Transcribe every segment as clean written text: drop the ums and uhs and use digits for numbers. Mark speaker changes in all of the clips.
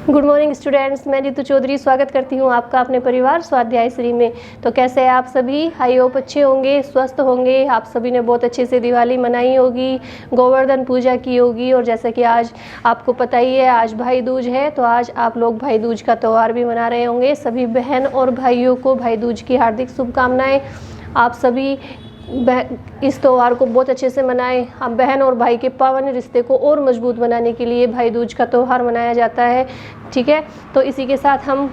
Speaker 1: Good morning students, मैं रितु चौधरी स्वागत करती हूँ आपका अपने परिवार स्वाध्याय श्री में। तो कैसे हैं आप सभी? आई होप अच्छे होंगे, स्वस्थ होंगे। आप सभी ने बहुत अच्छे से दिवाली मनाई होगी, गोवर्धन पूजा की होगी। और जैसे कि आज आपको पता ही है आज भाई दूज है, तो आज आप लोग भाई दूज का त्यौहार भी मना रहे होंगे। सभी बहन और भाइयों को भाई दूज की हार्दिक शुभकामनाएँ। आप सभी इस त्यौहार को बहुत अच्छे से मनाएं। हम बहन और भाई के पावन रिश्ते को और मजबूत बनाने के लिए भाई दूज का त्यौहार मनाया जाता है, ठीक है। तो इसी के साथ हम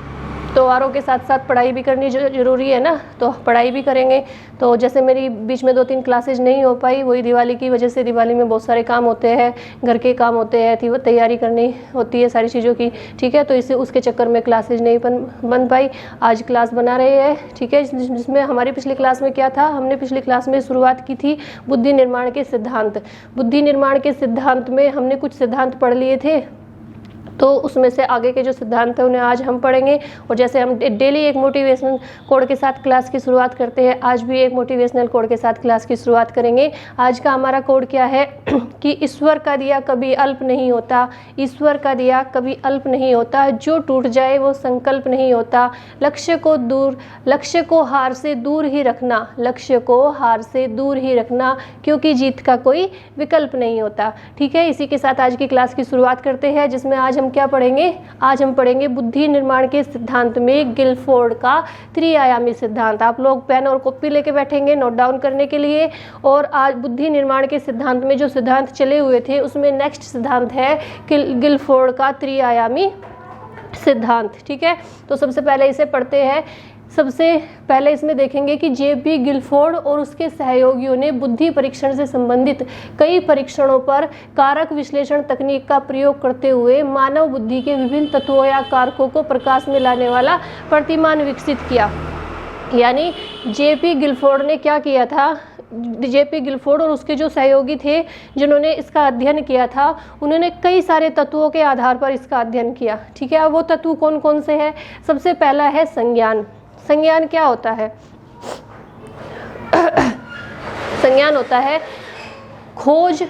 Speaker 1: त्योहारों के साथ साथ पढ़ाई भी करनी ज़रूरी है ना, तो पढ़ाई भी करेंगे। तो जैसे मेरी बीच में 2-3 क्लासेज नहीं हो पाई, वही दिवाली की वजह से। दिवाली में बहुत सारे काम होते हैं, घर के काम होते हैं, वो तैयारी करनी होती है सारी चीज़ों की, ठीक है। तो इससे उसके चक्कर में क्लासेज नहीं बन पाई। आज क्लास बना रहे हैं, ठीक है। जिसमें हमारी पिछली क्लास में क्या था, हमने पिछली क्लास में शुरुआत की थी बुद्धि निर्माण के सिद्धांत। बुद्धि निर्माण के सिद्धांत में हमने कुछ सिद्धांत पढ़ लिए थे, तो उसमें से आगे के जो सिद्धांत है उन्हें आज हम पढ़ेंगे। और जैसे हम डेली एक मोटिवेशनल कोड के साथ क्लास की शुरुआत करते हैं, आज भी एक मोटिवेशनल कोड के साथ क्लास की शुरुआत करेंगे। आज का हमारा कोड क्या है कि ईश्वर का दिया कभी अल्प नहीं होता, ईश्वर का दिया कभी अल्प नहीं होता, जो टूट जाए वो संकल्प नहीं होता, लक्ष्य को हार से दूर ही रखना, लक्ष्य को हार से दूर ही रखना, क्योंकि जीत का कोई विकल्प नहीं होता, ठीक है। इसी के साथ आज की क्लास की शुरुआत करते हैं, जिसमें आज हम क्या पढ़ेंगे? आज हम पढ़ेंगे बुद्धि निर्माण के सिद्धांत में गिलफोर्ड का त्रिआयामी सिद्धांत। आप लोग पेन और कॉपी लेके बैठेंगे नोट डाउन करने के लिए। और आज बुद्धि निर्माण के सिद्धांत में जो सिद्धांत चले हुए थे उसमें नेक्स्ट सिद्धांत है गिलफोर्ड का त्रिआयामी सिद्धांत, ठीक है। तो सबसे पहले इसे पढ़ते हैं। सबसे पहले इसमें देखेंगे कि जे.पी. गिलफोर्ड और उसके सहयोगियों ने बुद्धि परीक्षण से संबंधित कई परीक्षणों पर कारक विश्लेषण तकनीक का प्रयोग करते हुए मानव बुद्धि के विभिन्न तत्वों या कारकों को प्रकाश में लाने वाला प्रतिमान विकसित किया। यानी जे.पी. गिलफोर्ड ने क्या किया था? जे.पी. गिलफोर्ड और उसके जो सहयोगी थे जिन्होंने इसका अध्ययन किया था, उन्होंने कई सारे तत्वों के आधार पर इसका अध्ययन किया, ठीक है। अब वो तत्व कौन कौन से हैं? सबसे पहला है संज्ञान। संज्ञान क्या होता है? संज्ञान होता है खोज,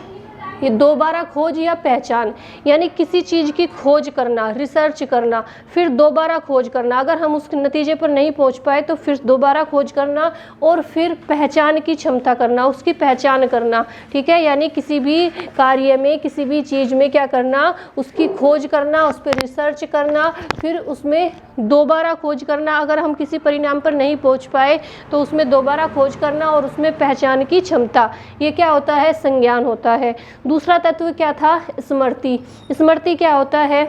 Speaker 1: ये दोबारा खोज या पहचान, यानी किसी चीज़ की खोज करना, रिसर्च करना, फिर दोबारा खोज करना। अगर हम उस नतीजे पर नहीं पहुंच पाए तो फिर दोबारा खोज करना और फिर पहचान की क्षमता करना, उसकी पहचान करना, ठीक है। यानी किसी भी कार्य में, किसी भी चीज़ में क्या करना? उसकी खोज करना, उस पर रिसर्च करना, फिर उसमें दोबारा खोज करना। अगर हम किसी परिणाम पर नहीं पहुंच पाए तो उसमें दोबारा खोज करना और उसमें पहचान की क्षमता, ये क्या होता है? संज्ञान होता है। दूसरा तत्व क्या था? स्मृति। स्मृति क्या होता है?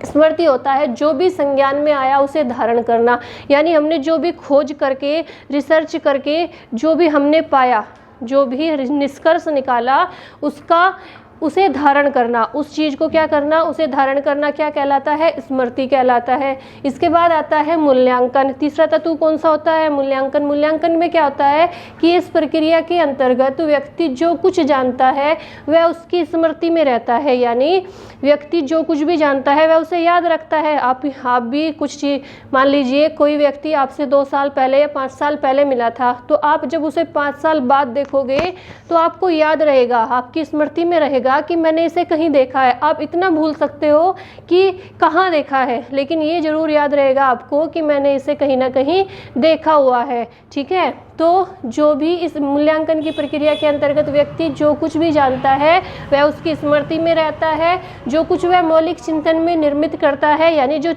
Speaker 1: स्मृति होता है जो भी संज्ञान में आया उसे धारण करना, यानी हमने जो भी खोज करके, रिसर्च करके जो भी हमने पाया, जो भी निष्कर्ष निकाला, उसे धारण करना, उस चीज़ को क्या करना? उसे धारण करना क्या कहलाता है? स्मृति कहलाता है। इसके बाद आता है मूल्यांकन। तीसरा तत्व कौन सा होता है? मूल्यांकन। मूल्यांकन में क्या होता है कि इस प्रक्रिया के अंतर्गत व्यक्ति जो कुछ जानता है वह उसकी स्मृति में रहता है, यानी व्यक्ति जो कुछ भी जानता है वह उसे याद रखता है। आप भी कुछ चीज़, मान लीजिए कोई व्यक्ति आपसे 2 साल पहले या 5 साल पहले मिला था, तो आप जब उसे 5 साल बाद देखोगे तो आपको याद रहेगा, आपकी स्मृति में रहेगा कि मैंने इसे कहीं देखा है। आप इतना भूल सकते हो कि कहाँ देखा है, लेकिन ये जरूर याद रहेगा आपको कि मैंने इसे कहीं ना कहीं देखा हुआ है, ठीक है। तो जो भी इस मूल्यांकन की प्रक्रिया के अंतर्गत व्यक्ति जो कुछ भी जानता है वह उसकी स्मृति में रहता है। जो कुछ वह मौलिक चिंतन में निर्मित करता है, यानी जो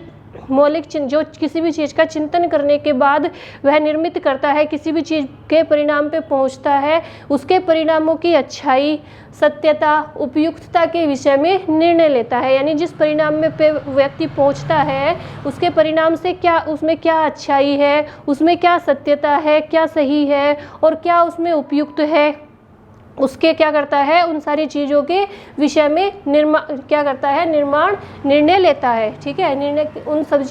Speaker 1: किसी भी चीज़ का चिंतन करने के बाद वह निर्मित करता है, किसी भी चीज़ के परिणाम पे पहुंचता है, उसके परिणामों की अच्छाई, सत्यता, उपयुक्तता के विषय में निर्णय लेता है। यानी जिस परिणाम में पे व्यक्ति पहुंचता है उसके परिणाम से क्या, उसमें क्या अच्छाई है, उसमें क्या सत्यता है, क्या सही है और क्या उसमें उपयुक्त है, उसके क्या करता है? उन सारी चीज़ों के विषय में निर्णय लेता है, ठीक है। निर्णय उन सब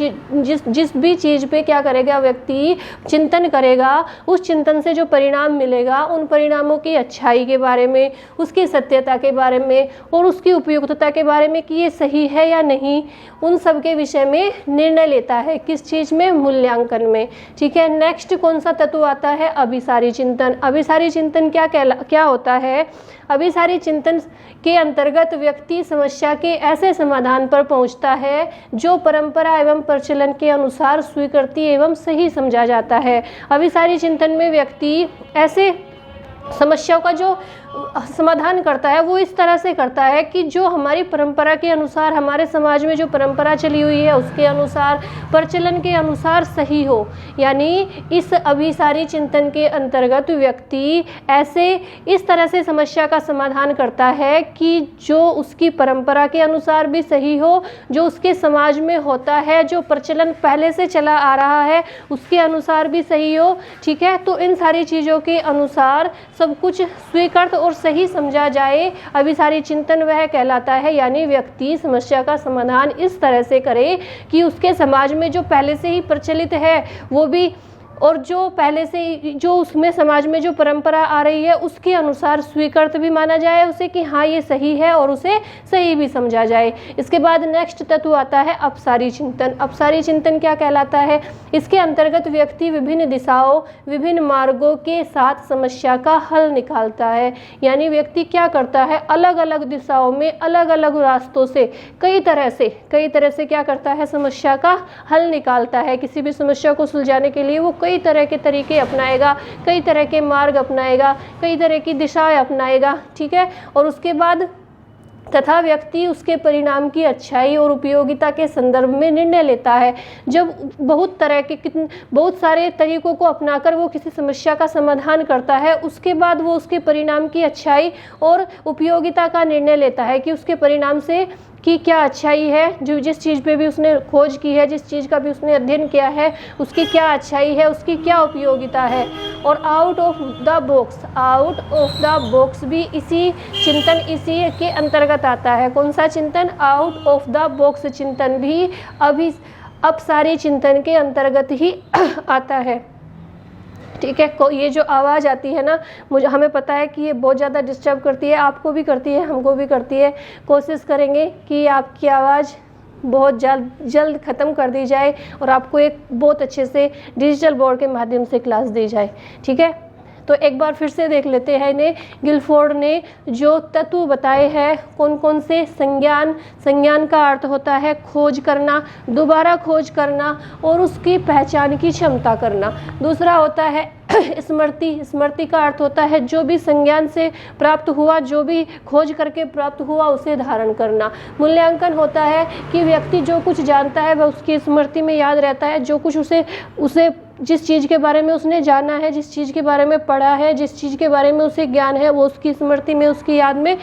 Speaker 1: जिस भी चीज़ पे क्या करेगा व्यक्ति? चिंतन करेगा। उस चिंतन से जो परिणाम मिलेगा उन परिणामों की अच्छाई के बारे में, उसकी सत्यता के बारे में और उसकी उपयुक्तता के बारे में कि ये सही है या नहीं, उन सब के विषय में निर्णय लेता है। किस चीज़ में? मूल्यांकन में, ठीक है। नेक्स्ट कौन सा तत्व आता है? अभिसारी चिंतन। अभिसारी चिंतन क्या होता होता है। अभिसारी चिंतन के अंतर्गत व्यक्ति समस्या के ऐसे समाधान पर पहुंचता है जो परंपरा एवं प्रचलन के अनुसार स्वीकृति एवं सही समझा जाता है। अभिसारी चिंतन में व्यक्ति ऐसे समस्याओं का जो समाधान करता है वो इस तरह से करता है कि जो हमारी परंपरा के अनुसार, हमारे समाज में जो परंपरा चली हुई है उसके अनुसार, प्रचलन के अनुसार सही हो। यानी इस अभिसारी चिंतन के अंतर्गत व्यक्ति ऐसे इस तरह से समस्या का समाधान करता है कि जो उसकी परंपरा के अनुसार भी सही हो, जो उसके समाज में होता है, जो प्रचलन पहले से चला आ रहा है उसके अनुसार भी सही हो। ठीक है, तो इन सारी चीज़ों के अनुसार सब कुछ स्वीकृत और सही समझा जाए, अभिसारी चिंतन वह कहलाता है। यानी व्यक्ति समस्या का समाधान इस तरह से करे कि उसके समाज में जो पहले से ही प्रचलित है वो भी, और जो पहले से जो उसमें समाज में जो परंपरा आ रही है उसके अनुसार स्वीकृत भी माना जाए उसे कि हाँ ये सही है, और उसे सही भी समझा जाए। इसके बाद नेक्स्ट तत्व आता है अपसारी चिंतन। अपसारी चिंतन क्या कहलाता है? इसके अंतर्गत व्यक्ति विभिन्न दिशाओं, विभिन्न मार्गों के साथ समस्या का हल निकालता है। यानी व्यक्ति क्या करता है, अलग अलग दिशाओं में, अलग अलग रास्तों से, कई तरह से क्या करता है, समस्या का हल निकालता है। किसी भी समस्या को सुलझाने के लिए वो कई तरह के तरीके अपनाएगा, कई तरह के मार्ग अपनाएगा, कई तरह की दिशाएं अपनाएगा। ठीक है, और उसके बाद तथा व्यक्ति उसके परिणाम की अच्छाई और उपयोगिता के संदर्भ में निर्णय लेता है। जब बहुत सारे तरीकों को अपनाकर वो किसी समस्या का समाधान करता है, उसके बाद वो उसके परिणाम की अच्छाई और उपयोगिता का निर्णय लेता है कि उसके परिणाम से कि क्या अच्छाई है, जो जिस चीज़ पे भी उसने खोज की है, जिस चीज़ का भी उसने अध्ययन किया है, उसकी क्या अच्छाई है, उसकी क्या उपयोगिता है। और आउट ऑफ द बॉक्स भी इसी के अंतर्गत आता है। कौन सा चिंतन? आउट ऑफ द बॉक्स चिंतन भी अपसारी चिंतन के अंतर्गत ही आता है। ठीक है, ये जो आवाज़ आती है ना, हमें पता है कि ये बहुत ज़्यादा डिस्टर्ब करती है, आपको भी करती है, हमको भी करती है। कोशिश करेंगे कि आपकी आवाज़ बहुत जल्द ख़त्म कर दी जाए और आपको एक बहुत अच्छे से डिजिटल बोर्ड के माध्यम से क्लास दी जाए। ठीक है, तो एक बार फिर से देख लेते हैं इन्हें। गिलफोर्ड ने जो तत्व बताए हैं, कौन कौन से? संज्ञान का अर्थ होता है खोज करना, दोबारा खोज करना और उसकी पहचान की क्षमता करना। दूसरा होता है स्मृति का अर्थ होता है जो भी संज्ञान से प्राप्त हुआ, जो भी खोज करके प्राप्त हुआ उसे धारण करना। मूल्यांकन होता है कि व्यक्ति जो कुछ जानता है वह उसकी स्मृति में याद रहता है, जो कुछ उसे जिस चीज़ के बारे में उसने जाना है, जिस चीज़ के बारे में पढ़ा है, जिस चीज़ के बारे में उसे ज्ञान है, वो उसकी स्मृति में, उसकी याद में,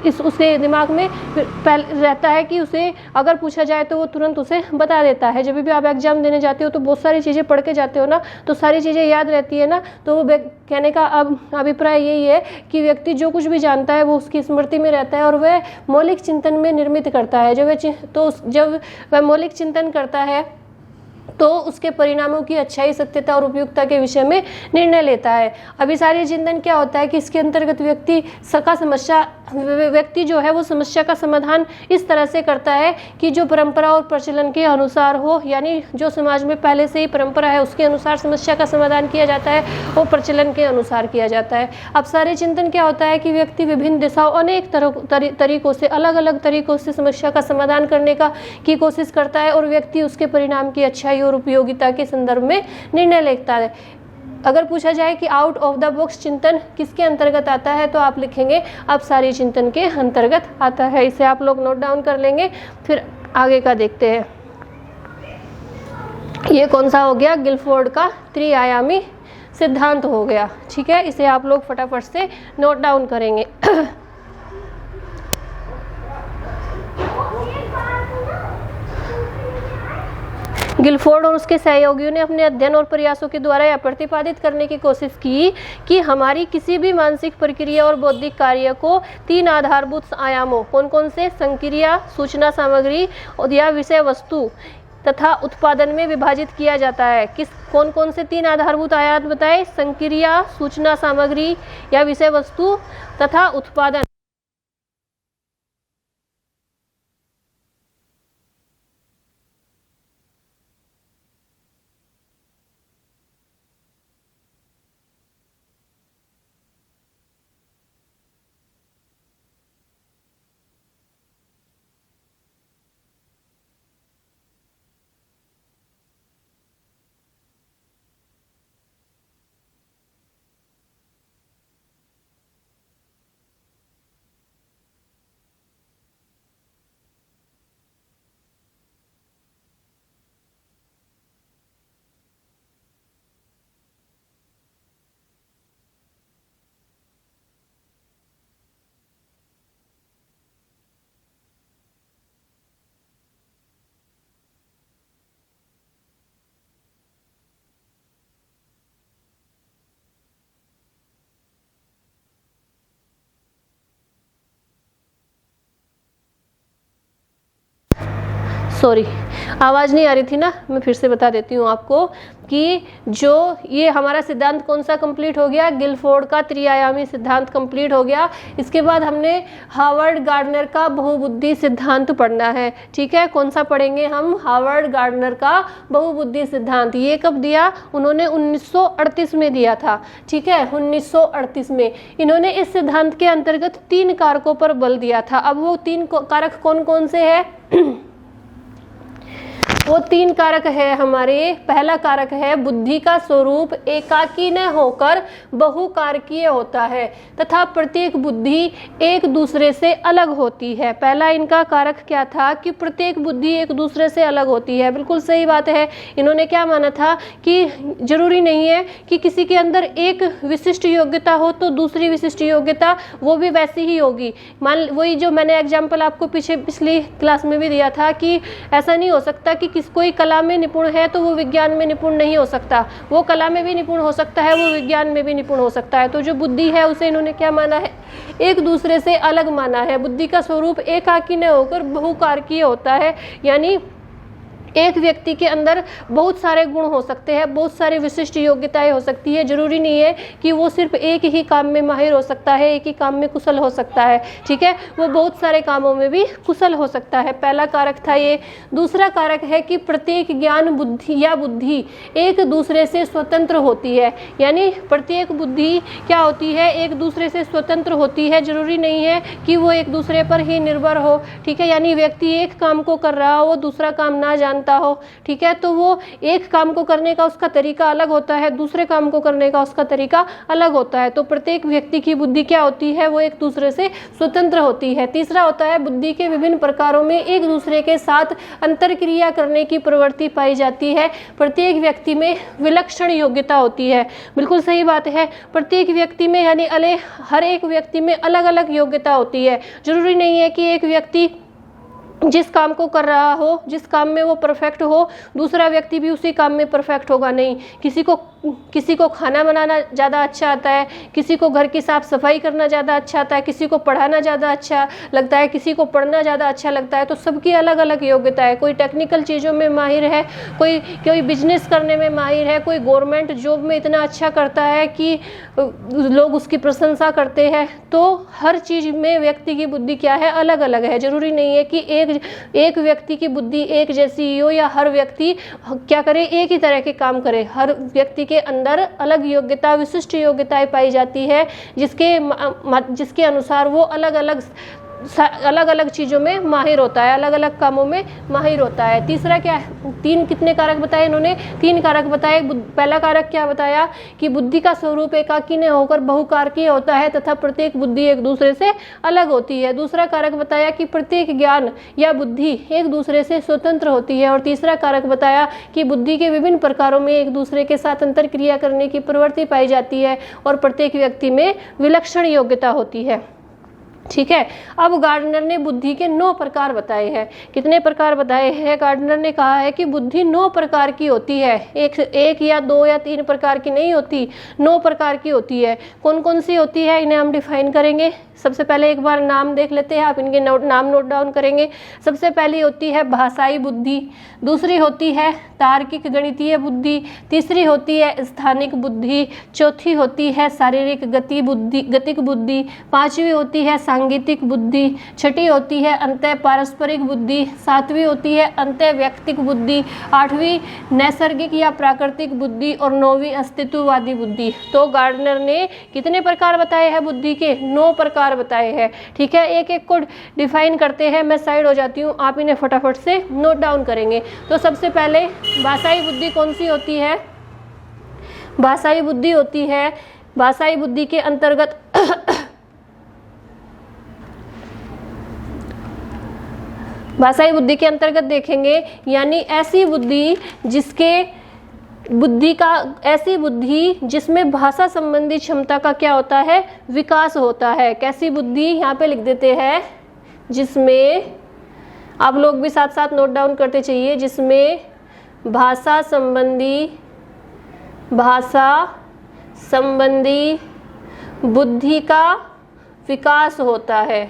Speaker 1: उसके दिमाग में रहता है कि उसे अगर पूछा जाए तो वो तुरंत उसे बता देता है। जब भी आप एग्जाम देने जाते हो तो बहुत सारी चीज़ें पढ़ के जाते हो ना, तो सारी चीज़ें याद रहती है ना। तो वो कहने का अब अभिप्राय यही है कि व्यक्ति जो कुछ भी जानता है वो उसकी स्मृति में रहता है और वह मौलिक चिंतन में निर्मित करता है। जब वह मौलिक चिंतन करता है तो उसके परिणामों की अच्छाई, सत्यता और उपयुक्तता के विषय में निर्णय लेता है। अभिसारी चिंतन क्या होता है कि इसके अंतर्गत व्यक्ति जो है वो समस्या का समाधान इस तरह से करता है कि जो परंपरा और प्रचलन के अनुसार हो, यानी जो समाज में पहले से ही परंपरा है उसके अनुसार समस्या का समाधान किया जाता है और प्रचलन के अनुसार किया जाता है। अभिसारी चिंतन क्या होता है कि व्यक्ति विभिन्न दिशाओं, अनेक तरीकों से, अलग अलग तरीकों से समस्या का समाधान करने की कोशिश करता है और व्यक्ति उसके परिणाम की अच्छाई और उपयोगिता के संदर्भ में निर्णय लेता है। अगर पूछा जाए कि आउट ऑफ द बॉक्स चिंतन किसके अंतर्गत आता है तो आप लिखेंगे अपसारी चिंतन के अंतर्गत आता है। इसे आप लोग नोट डाउन कर लेंगे, फिर आगे का देखते हैं। ये कौन सा हो गया? गिलफोर्ड का त्रिआयामी सिद्धांत हो गया। ठीक है, इसे आप लोग फटाफट से नोट डाउन करेंगे। गिलफोर्ड और उसके सहयोगियों ने अपने अध्ययन और प्रयासों के द्वारा यह प्रतिपादित करने की कोशिश की कि हमारी किसी भी मानसिक प्रक्रिया और बौद्धिक कार्य को 3 आधारभूत आयामों, कौन कौन से? संक्रिया, सूचना सामग्री या विषय वस्तु तथा उत्पादन में विभाजित किया जाता है। कौन कौन से 3 आधारभूत आयाम बताए? संक्रिया, सूचना सामग्री या विषय वस्तु तथा उत्पादन। सॉरी आवाज़ नहीं आ रही थी ना, मैं फिर से बता देती हूँ आपको कि जो ये हमारा सिद्धांत कौन सा कंप्लीट हो गया, गिलफोर्ड का त्रिआयामी सिद्धांत कंप्लीट हो गया। इसके बाद हमने हार्वर्ड गार्डनर का बहुबुद्धि सिद्धांत पढ़ना है। ठीक है, कौन सा पढ़ेंगे हम? हार्वर्ड गार्डनर का बहुबुद्धि सिद्धांत। ये कब दिया? उन्होंने 1938 में दिया था। ठीक है, 1938 में इन्होंने इस सिद्धांत के अंतर्गत 3 कारकों पर बल दिया था। अब वो 3 कारक कौन कौन से हैं? वो 3 कारक है हमारे। पहला कारक है बुद्धि का स्वरूप एकाकी न होकर बहुकारकीय होता है तथा प्रत्येक बुद्धि एक दूसरे से अलग होती है। पहला इनका कारक क्या था कि प्रत्येक बुद्धि एक दूसरे से अलग होती है। बिल्कुल सही बात है। इन्होंने क्या माना था कि जरूरी नहीं है कि किसी के अंदर एक विशिष्ट योग्यता हो तो दूसरी विशिष्ट योग्यता वो भी वैसी ही होगी। मान वही जो मैंने एग्जाम्पल आपको पिछली क्लास में भी दिया था कि ऐसा नहीं हो सकता कि कोई कला में निपुण है तो वो विज्ञान में निपुण नहीं हो सकता, वो कला में भी निपुण हो सकता है, वो विज्ञान में भी निपुण हो सकता है। तो जो बुद्धि है उसे इन्होंने क्या माना है? एक दूसरे से अलग माना है। बुद्धि का स्वरूप एकाकी न होकर बहुकारकीय होता है, यानी एक व्यक्ति के अंदर बहुत सारे गुण हो सकते हैं, बहुत सारी विशिष्ट योग्यताएं हो सकती है। जरूरी नहीं है कि वो सिर्फ एक ही काम में माहिर हो सकता है, एक ही काम में कुशल हो सकता है। ठीक है, वो बहुत सारे कामों में भी कुशल हो सकता है। पहला कारक था ये। दूसरा कारक है कि प्रत्येक ज्ञान बुद्धि एक दूसरे से स्वतंत्र होती है, यानी प्रत्येक बुद्धि क्या होती है? एक दूसरे से स्वतंत्र होती है। जरूरी नहीं है कि वो एक दूसरे पर ही निर्भर हो। ठीक है, यानी व्यक्ति एक काम को कर रहा हो, दूसरा काम ना जानता हो। ठीक है, तो वो एक काम को करने का उसका तरीका अलग होता है, दूसरे काम को करने का उसका तरीका अलग होता है। तो प्रत्येक व्यक्ति की बुद्धि क्या होती है? वो एक दूसरे से स्वतंत्र होती है। तीसरा होता है बुद्धि के विभिन्न प्रकारों में एक दूसरे के साथ अंतरक्रिया करने की प्रवृत्ति पाई जाती है। प्रत्येक व्यक्ति में विलक्षण योग्यता होती है। बिल्कुल सही बात है। प्रत्येक व्यक्ति में यानी हर एक व्यक्ति में अलग अलग योग्यता होती है। जरूरी नहीं है कि एक व्यक्ति जिस काम को कर रहा हो, जिस काम में वो परफेक्ट हो, दूसरा व्यक्ति भी उसी काम में परफेक्ट होगा। नहीं, किसी को खाना बनाना ज़्यादा अच्छा आता है, किसी को घर की साफ सफाई करना ज़्यादा अच्छा आता है, किसी को पढ़ाना ज़्यादा अच्छा लगता है, किसी को पढ़ना ज़्यादा अच्छा लगता है। तो सबकी अलग अलग योग्यता है। कोई टेक्निकल चीज़ों में माहिर है, कोई बिजनेस करने में माहिर है, कोई गवर्नमेंट जॉब में इतना अच्छा करता है कि लोग उसकी प्रशंसा करते हैं। तो हर चीज़ में व्यक्ति की बुद्धि क्या है? अलग अलग है। जरूरी नहीं है कि एक व्यक्ति की बुद्धि एक जैसी हो या हर व्यक्ति क्या करे, एक ही तरह के काम करे। हर व्यक्ति के अंदर अलग योग्यता, विशिष्ट योग्यताएं पाई जाती है, जिसके अनुसार वो अलग अलग चीज़ों में माहिर होता है, अलग अलग कामों में माहिर होता है। तीसरा क्या है? 3 कितने कारक बताए इन्होंने? 3 कारक बताए। पहला कारक क्या बताया कि बुद्धि का स्वरूप एकाकी न होकर बहुकारकीय होता है तथा प्रत्येक बुद्धि एक दूसरे से अलग होती है। दूसरा कारक बताया कि प्रत्येक ज्ञान या बुद्धि एक दूसरे से स्वतंत्र होती है। और तीसरा कारक बताया कि बुद्धि के विभिन्न प्रकारों में एक दूसरे के साथ अंतरक्रिया करने की प्रवृत्ति पाई जाती है और प्रत्येक व्यक्ति में विलक्षण योग्यता होती है। ठीक है, अब गार्डनर ने बुद्धि के 9 प्रकार बताए हैं। कितने प्रकार बताए हैं? गार्डनर ने कहा है कि बुद्धि 9 प्रकार की होती है। एक या 2 या 3 प्रकार की नहीं होती, 9 प्रकार की होती है। कौन कौन सी होती है इन्हें हम डिफाइन करेंगे। सबसे पहले एक बार नाम देख लेते हैं, आप इनके नाम नोट डाउन करेंगे। सबसे पहली होती है भाषाई बुद्धि, दूसरी होती है तार्किक गणितीय बुद्धि, तीसरी होती है स्थानिक बुद्धि, चौथी होती है शारीरिक गतिक बुद्धि, पांचवी होती है सांगीतिक बुद्धि, छठी होती है अंतः पारस्परिक बुद्धि, सातवीं होती है अंतः व्यक्तिक बुद्धि, आठवीं नैसर्गिक या प्राकृतिक बुद्धि और 9वीं अस्तित्ववादी बुद्धि। तो गार्डनर ने कितने प्रकार बताए हैं बुद्धि के? 9 प्रकार बताए हैं। ठीक है, एक एक को डिफाइन करते हैं। मैं साइड हो जाती हूँ, आप इन्हें फटाफट से नोट डाउन करेंगे। तो सबसे पहले भाषाई बुद्धि कौन सी होती है? भाषाई बुद्धि होती है, भाषाई बुद्धि के अंतर्गत भाषाई बुद्धि के अंतर्गत देखेंगे, यानी ऐसी बुद्धि जिसमें भाषा संबंधी क्षमता का क्या होता है? विकास होता है। कैसी बुद्धि? यहाँ पे लिख देते हैं, जिसमें आप लोग भी साथ साथ नोट डाउन करते चाहिए, जिसमें भाषा संबंधी बुद्धि का विकास होता है।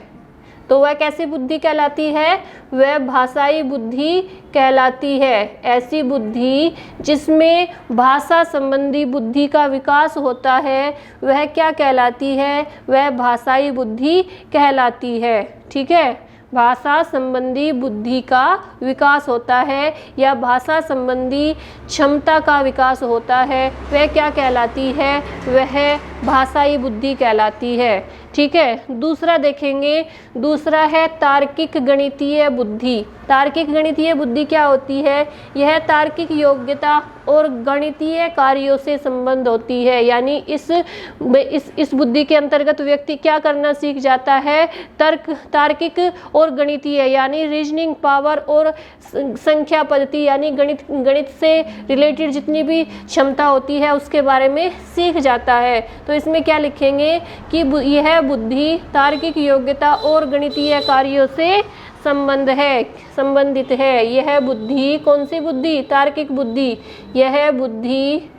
Speaker 1: तो वह कैसी बुद्धि कहलाती है? वह भाषाई बुद्धि कहलाती है। ऐसी बुद्धि जिसमें भाषा संबंधी बुद्धि का विकास होता है वह क्या कहलाती है? वह भाषाई बुद्धि कहलाती है। ठीक है, भाषा संबंधी बुद्धि का विकास होता है या भाषा संबंधी क्षमता का विकास होता है, वह क्या कहलाती है? वह भाषाई बुद्धि कहलाती है। ठीक है, दूसरा देखेंगे, दूसरा है तार्किक गणितीय बुद्धि। तार्किक गणितीय बुद्धि क्या होती है? यह तार्किक योग्यता और गणितीय कार्यों से संबंध होती है। यानी इस बुद्धि के अंतर्गत व्यक्ति क्या करना सीख जाता है? तार्किक और गणितीय यानी रीजनिंग पावर और संख्या पद्धति यानी गणित से रिलेटेड जितनी भी क्षमता होती है उसके बारे में सीख जाता है। तो इसमें क्या लिखेंगे कि यह बुद्धि तार्किक योग्यता और गणितीय कार्यों से संबंधित है। यह बुद्धि कौन सी बुद्धि? तार्किक बुद्धि। यह बुद्धि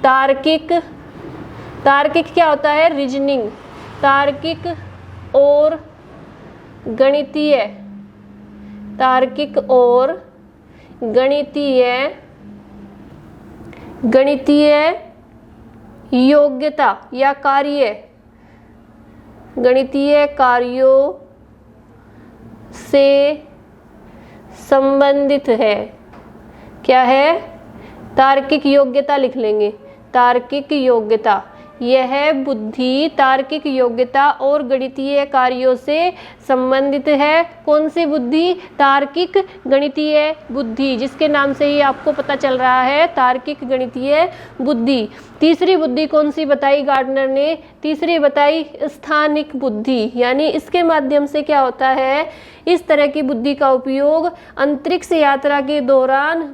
Speaker 1: तार्किक क्या होता है? रीजनिंग, तार्किक और गणितीय, तार्किक और गणितीय योग्यता या कार्य, गणितीय कार्यों से संबंधित है। क्या है? तार्किक योग्यता लिख लेंगे, तार्किक योग्यता। यह बुद्धि तार्किक योग्यता और गणितीय कार्यों से संबंधित है। कौन सी बुद्धि? तार्किक गणितीय बुद्धि, जिसके नाम से ही आपको पता चल रहा है, तार्किक गणितीय बुद्धि। तीसरी बुद्धि कौन सी बताई गार्डनर ने? तीसरी बताई स्थानिक बुद्धि। यानी इसके माध्यम से क्या होता है? इस तरह की बुद्धि का उपयोग अंतरिक्ष यात्रा के दौरान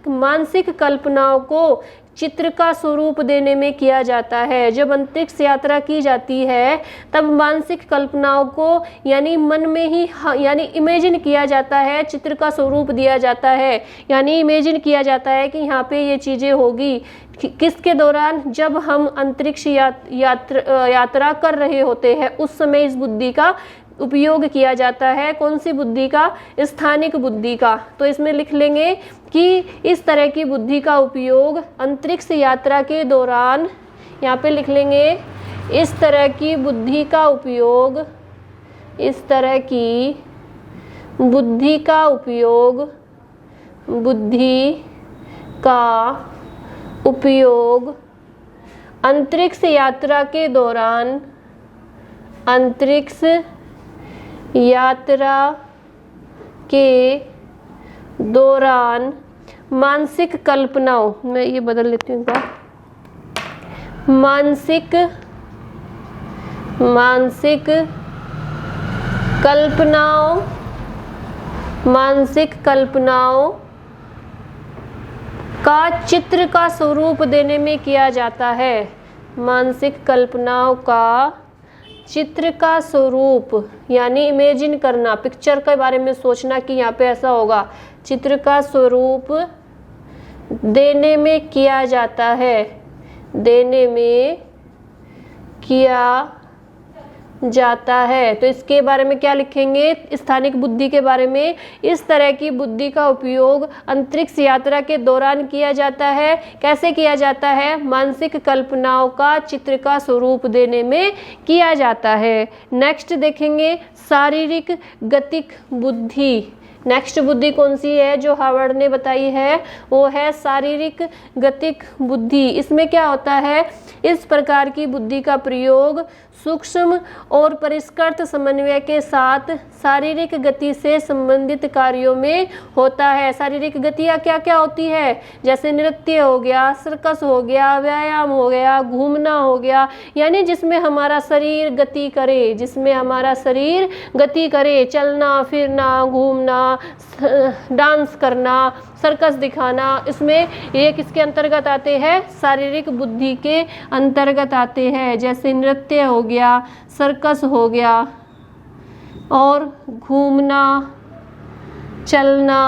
Speaker 1: मानसिक कल्पनाओं को चित्र का स्वरूप देने में किया जाता है। जब अंतरिक्ष यात्रा की जाती है तब मानसिक कल्पनाओं को यानी मन में ही यानी इमेजिन किया जाता है, चित्र का स्वरूप दिया जाता है। यानी इमेजिन किया जाता है कि यहाँ पे ये चीज़ें होगी। किसके दौरान? जब हम अंतरिक्ष यात्रा कर रहे होते हैं उस समय इस बुद्धि का उपयोग किया जाता है। कौन सी बुद्धि का? स्थानिक बुद्धि का। तो इसमें लिख लेंगे कि इस तरह की बुद्धि का उपयोग अंतरिक्ष यात्रा के दौरान, यहाँ पे लिख लेंगे इस तरह की बुद्धि का उपयोग, इस तरह की बुद्धि का उपयोग, बुद्धि का उपयोग अंतरिक्ष यात्रा के दौरान, अंतरिक्ष यात्रा के दौरान मानसिक कल्पनाओं, मैं ये बदल लेती हूँ क्या, मानसिक कल्पनाओं का चित्र का स्वरूप देने में किया जाता है। मानसिक कल्पनाओं का चित्र का स्वरूप यानी इमेजिन करना, पिक्चर के बारे में सोचना कि यहाँ पे ऐसा होगा, चित्र का स्वरूप देने में किया जाता है, देने में किया जाता है। तो इसके बारे में क्या लिखेंगे? स्थानिक बुद्धि के बारे में, इस तरह की बुद्धि का उपयोग अंतरिक्ष यात्रा के दौरान किया जाता है। कैसे किया जाता है? मानसिक कल्पनाओं का चित्र का स्वरूप देने में किया जाता है। नेक्स्ट देखेंगे शारीरिक गतिक बुद्धि। नेक्स्ट बुद्धि कौन सी है जो हार्वर्ड ने बताई है? वो है शारीरिक गतिक बुद्धि। इसमें क्या होता है? इस प्रकार की बुद्धि का प्रयोग सूक्ष्म और परिष्कृत समन्वय के साथ शारीरिक गति से संबंधित कार्यों में होता है। शारीरिक गतियाँ क्या क्या होती है? जैसे नृत्य हो गया, सर्कस हो गया, व्यायाम हो गया, घूमना हो गया, यानी जिसमें हमारा शरीर गति करे, जिसमें हमारा शरीर गति करे, चलना फिरना, घूमना, डांस करना, सर्कस दिखाना, इसमें ये किसके अंतर्गत आते हैं? शारीरिक बुद्धि के अंतर्गत आते हैं। जैसे नृत्य हो गया, सर्कस हो गया और घूमना, चलना।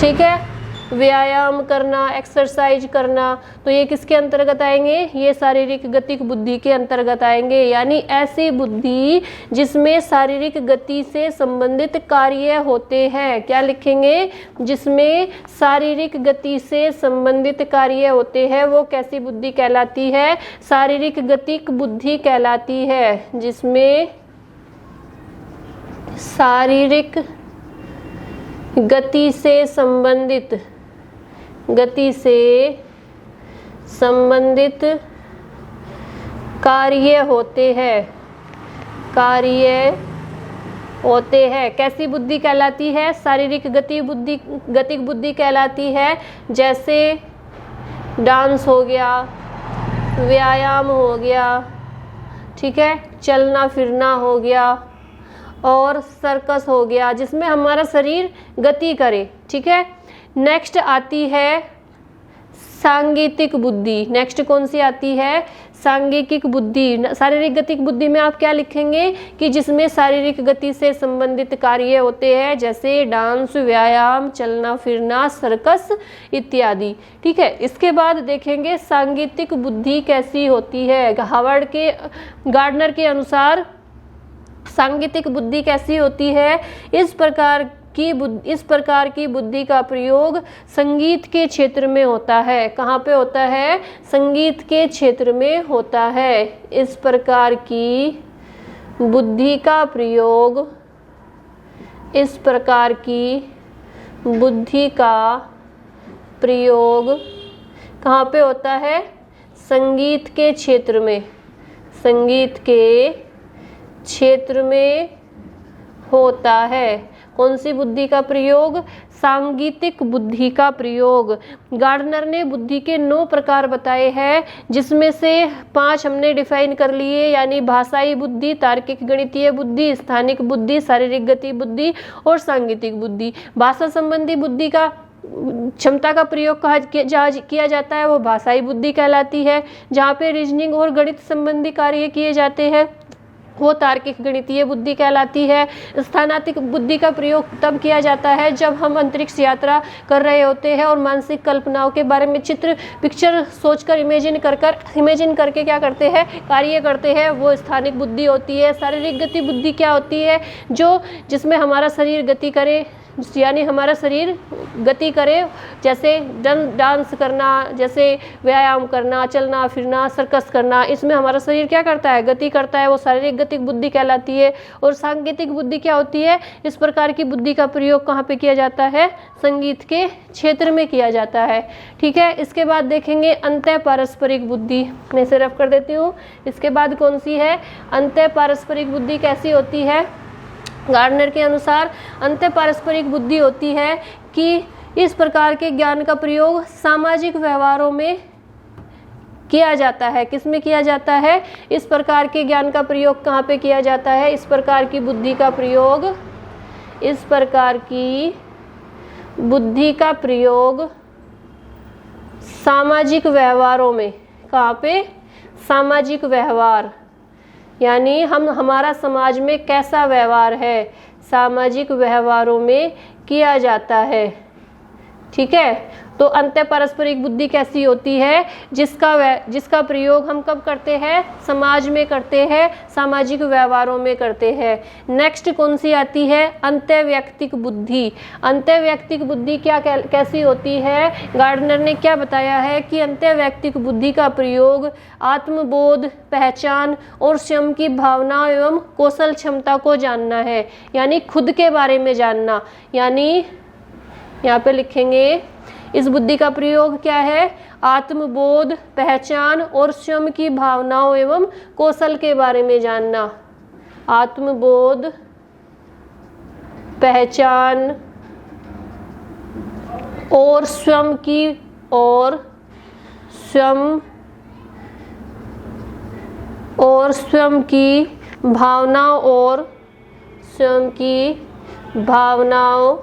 Speaker 1: ठीक है, व्यायाम करना, एक्सरसाइज करना, तो ये किसके अंतर्गत आएंगे? ये शारीरिक गतिक बुद्धि के अंतर्गत आएंगे। यानी ऐसी बुद्धि जिसमें शारीरिक गति से संबंधित कार्य होते हैं। क्या लिखेंगे? जिसमें शारीरिक गति से संबंधित कार्य होते हैं, वो कैसी बुद्धि कहलाती है? शारीरिक गतिक बुद्धि कहलाती है। जिसमें शारीरिक गति से संबंधित कार्य होते हैं। कैसी बुद्धि कहलाती है? शारीरिक गतिक बुद्धि कहलाती है। जैसे डांस हो गया, व्यायाम हो गया, ठीक है, चलना फिरना हो गया और सर्कस हो गया, जिसमें हमारा शरीर गति करे। ठीक है। नेक्स्ट आती है सांगीतिक बुद्धि। नेक्स्ट कौन सी आती है? सांगीतिक बुद्धि। शारीरिक गतिक बुद्धि में आप क्या लिखेंगे कि जिसमें शारीरिक गति से संबंधित कार्य होते हैं, जैसे डांस, व्यायाम, चलना फिरना, सर्कस इत्यादि। ठीक है। इसके बाद देखेंगे सांगीतिक बुद्धि कैसी होती है। गार्डनर के अनुसार सांगीतिक बुद्धि कैसी होती है? इस प्रकार की बुद्धि का प्रयोग संगीत के क्षेत्र में होता है। कहाँ पे होता है? संगीत के क्षेत्र में होता है। इस प्रकार की बुद्धि का प्रयोग कहाँ पे होता है? संगीत के क्षेत्र में होता है। कौन सी बुद्धि का प्रयोग? सांगीतिक बुद्धि का प्रयोग। गार्डनर ने बुद्धि के 9 प्रकार बताए हैं, जिसमें से 5 हमने डिफाइन कर लिए, यानी भाषाई बुद्धि, तार्किक गणितीय बुद्धि, स्थानिक बुद्धि, शारीरिक गति बुद्धि और सांगीतिक बुद्धि। भाषा संबंधी बुद्धि का क्षमता का प्रयोग किया जाता है, वो भाषाई बुद्धि कहलाती है। जहाँ पे रीजनिंग और गणित संबंधी कार्य किए जाते हैं, वो तार्किक गणितीय बुद्धि कहलाती है। स्थानात्मक बुद्धि का प्रयोग तब किया जाता है जब हम अंतरिक्ष यात्रा कर रहे होते हैं और मानसिक कल्पनाओं के बारे में पिक्चर सोचकर इमेजिन करके क्या करते हैं? कार्य करते हैं, वो स्थानिक बुद्धि होती है। शारीरिक गति बुद्धि क्या होती है? जिसमें हमारा शरीर गति करे, यानी हमारा शरीर गति करे, जैसे डांस करना, जैसे व्यायाम करना, चलना फिरना, सर्कस करना, इसमें हमारा शरीर क्या करता है? गति करता है, वो शारीरिक गतिक बुद्धि कहलाती है। और सांगीतिक बुद्धि क्या होती है? इस प्रकार की बुद्धि का प्रयोग कहाँ पे किया जाता है? संगीत के क्षेत्र में किया जाता है। ठीक है। इसके बाद देखेंगे अंतः पारस्परिक बुद्धि। मैं इसे रफ कर देती हूँ। इसके बाद कौन सी है? अंतः पारस्परिक बुद्धि कैसी होती है? गार्डनर के अनुसार अंतः पारस्परिक बुद्धि होती है कि इस प्रकार के ज्ञान का प्रयोग सामाजिक व्यवहारों में किया जाता है। किस में किया जाता है? इस प्रकार के ज्ञान का प्रयोग कहाँ पे किया जाता है? इस प्रकार की बुद्धि का प्रयोग सामाजिक व्यवहारों में। कहाँ पे? सामाजिक व्यवहार, यानी हमारा समाज में कैसा व्यवहार है, सामाजिक व्यवहारों में किया जाता है। ठीक है। तो अंतः पारस्परिक बुद्धि कैसी होती है? जिसका प्रयोग हम कब करते हैं? समाज में करते हैं, सामाजिक व्यवहारों में करते हैं। नेक्स्ट कौन सी आती है? अंतः वैयक्तिक बुद्धि। अंतः वैयक्तिक बुद्धि कैसी होती है? गार्डनर ने क्या बताया है कि अंतः वैयक्तिक बुद्धि का प्रयोग आत्मबोध, पहचान और स्वयं की भावना एवं कौशल क्षमता को जानना है, यानी खुद के बारे में जानना। यानी यहाँ पे लिखेंगे इस बुद्धि का प्रयोग क्या है? आत्मबोध, पहचान और स्वयं की भावनाओं एवं कौशल के बारे में जानना। आत्मबोध, पहचान और स्वयं की भावनाओं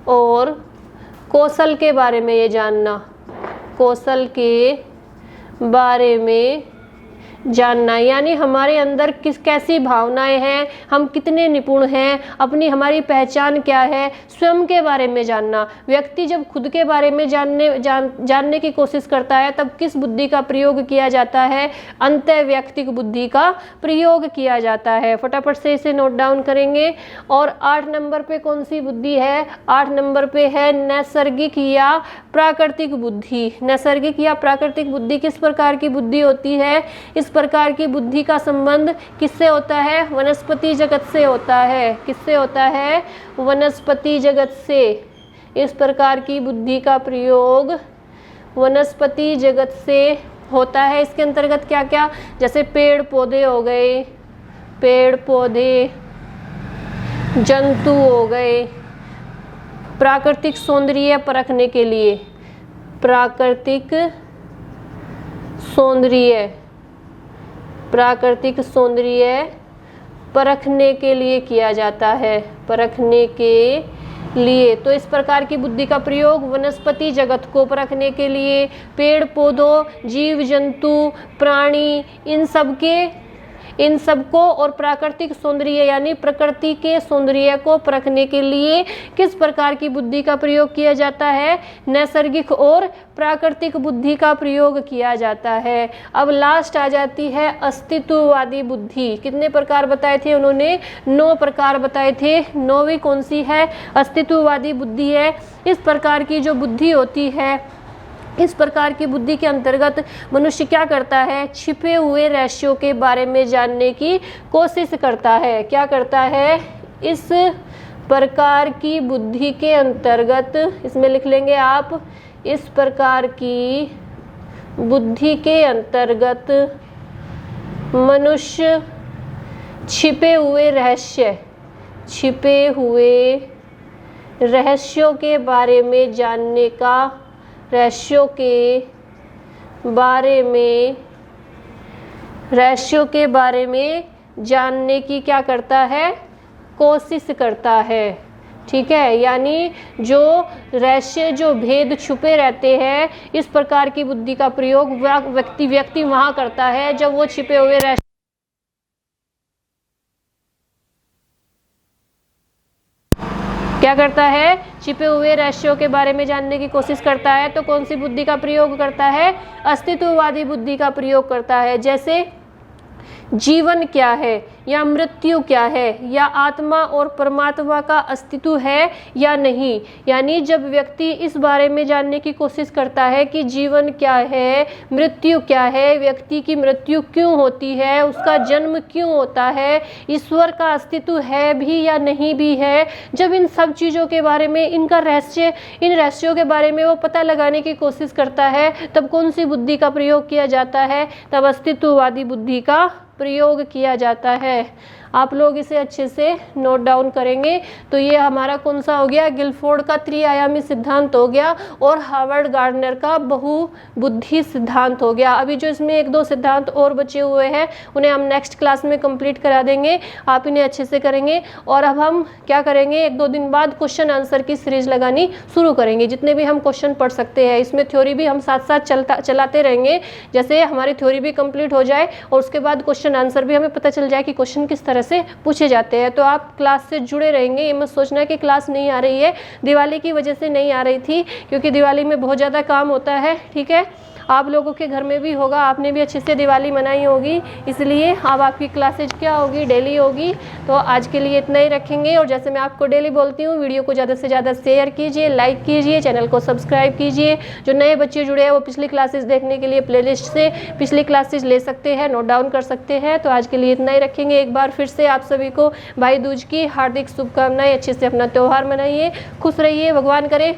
Speaker 1: और कौशल के बारे में ये जानना। कौशल के बारे में जानना, यानी हमारे अंदर कैसी भावनाएं हैं, हम कितने निपुण हैं, हमारी पहचान क्या है, स्वयं के बारे में जानना। व्यक्ति जब खुद के बारे में जानने की कोशिश करता है तब किस बुद्धि का प्रयोग किया जाता है? अंतर्वैयक्तिक बुद्धि का प्रयोग किया जाता है। फटाफट से इसे नोट डाउन करेंगे। और 8 नंबर पे कौन सी बुद्धि है? 8 नंबर पे है नैसर्गिक या प्राकृतिक बुद्धि। नैसर्गिक या प्राकृतिक बुद्धि किस प्रकार की बुद्धि होती है? इस प्रकार की बुद्धि का संबंध किससे होता है? वनस्पति जगत से होता है। किससे होता है? वनस्पति जगत से। इस प्रकार की बुद्धि का प्रयोग वनस्पति जगत से होता है। इसके अंतर्गत क्या क्या? जैसे पेड़ पौधे हो गए, पेड़ पौधे, जंतु हो गए, प्राकृतिक सौंदर्य परखने के लिए, प्राकृतिक सौंदर्य परखने के लिए किया जाता है, परखने के लिए। तो इस प्रकार की बुद्धि का प्रयोग वनस्पति जगत को परखने के लिए, पेड़ पौधों, जीव जंतु, प्राणी, इन सबको और प्राकृतिक सौंदर्य यानी प्रकृति के सौंदर्य को परखने के लिए किस प्रकार की बुद्धि का प्रयोग किया जाता है? नैसर्गिक और प्राकृतिक बुद्धि का प्रयोग किया जाता है। अब लास्ट आ जाती है अस्तित्ववादी बुद्धि। कितने प्रकार बताए थे उन्होंने? 9 प्रकार बताए थे। 9वीं कौन सी है? अस्तित्ववादी बुद्धि है। इस प्रकार की जो बुद्धि होती है, इस प्रकार की बुद्धि के अंतर्गत मनुष्य क्या करता है? छिपे हुए रहस्यों के बारे में जानने की कोशिश करता है। क्या करता है? इस प्रकार की बुद्धि के अंतर्गत, इसमें लिख लेंगे आप, इस प्रकार की बुद्धि के अंतर्गत मनुष्य छिपे हुए रहस्यों के बारे में जानने का, रहस्यों के बारे में जानने की क्या करता है? कोशिश करता है। ठीक है, यानी जो रहस्य, जो भेद छुपे रहते हैं, इस प्रकार की बुद्धि का प्रयोग व्यक्ति वहाँ करता है जब वो छिपे हुए रहस्य क्या करता है? छिपे हुए रहस्यों के बारे में जानने की कोशिश करता है। तो कौन सी बुद्धि का प्रयोग करता है? अस्तित्ववादी बुद्धि का प्रयोग करता है। जैसे जीवन क्या है या मृत्यु क्या है, या आत्मा और परमात्मा का अस्तित्व है या नहीं। यानी जब व्यक्ति इस बारे में जानने की कोशिश करता है कि जीवन क्या है, मृत्यु क्या है, व्यक्ति की मृत्यु क्यों होती है, उसका जन्म क्यों होता है, ईश्वर का अस्तित्व है भी या नहीं भी है, जब इन सब चीज़ों के बारे में, इन रहस्यों के बारे में वो पता लगाने की कोशिश करता है, तब कौन सी बुद्धि का प्रयोग किया जाता है? तब अस्तित्ववादी बुद्धि का प्रयोग किया जाता है। आप लोग इसे अच्छे से नोट डाउन करेंगे। तो ये हमारा कौन सा हो गया? गिलफोर्ड का त्रिआयामी सिद्धांत हो गया और हार्वर्ड गार्डनर का बहुबुद्धि सिद्धांत हो गया। अभी जो इसमें 1-2 सिद्धांत और बचे हुए हैं उन्हें हम नेक्स्ट क्लास में कंप्लीट करा देंगे। आप इन्हें अच्छे से करेंगे। और अब हम क्या करेंगे, 1-2 दिन बाद क्वेश्चन आंसर की सीरीज लगानी शुरू करेंगे। जितने भी हम क्वेश्चन पढ़ सकते हैं, इसमें थ्योरी भी हम साथ साथ चलाते रहेंगे, जैसे हमारी थ्योरी भी कंप्लीट हो जाए और उसके बाद क्वेश्चन आंसर भी हमें पता चल जाए कि क्वेश्चन किस तरह से पूछे जाते हैं। तो आप क्लास से जुड़े रहेंगे। ये मत सोचना कि क्लास नहीं आ रही है, दिवाली की वजह से नहीं आ रही थी, क्योंकि दिवाली में बहुत ज़्यादा काम होता है। ठीक है, आप लोगों के घर में भी होगा, आपने भी अच्छे से दिवाली मनाई होगी, इसलिए अब आपकी क्लासेज क्या होगी? डेली होगी। तो आज के लिए इतना ही रखेंगे। और जैसे मैं आपको डेली बोलती हूँ, वीडियो को ज़्यादा से ज़्यादा शेयर कीजिए, लाइक कीजिए, चैनल को सब्सक्राइब कीजिए। जो नए बच्चे जुड़े हैं वो पिछली क्लासेज देखने के लिए प्लेलिस्ट से पिछली क्लासेज ले सकते हैं, नोट डाउन कर सकते हैं। तो आज के लिए इतना ही रखेंगे। एक बार फिर से आप सभी को भाई दूज की हार्दिक शुभकामनाएं। अच्छे से अपना त्यौहार मनाइए, खुश रहिए। भगवान करे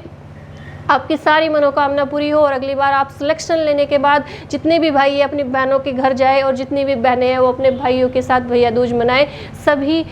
Speaker 1: आपकी सारी मनोकामना पूरी हो और अगली बार आप सिलेक्शन लेने के बाद जितने भी भाई है अपनी बहनों के घर जाए और जितनी भी बहनें हैं वो अपने भाइयों के साथ भैया दूज मनाएं। सभी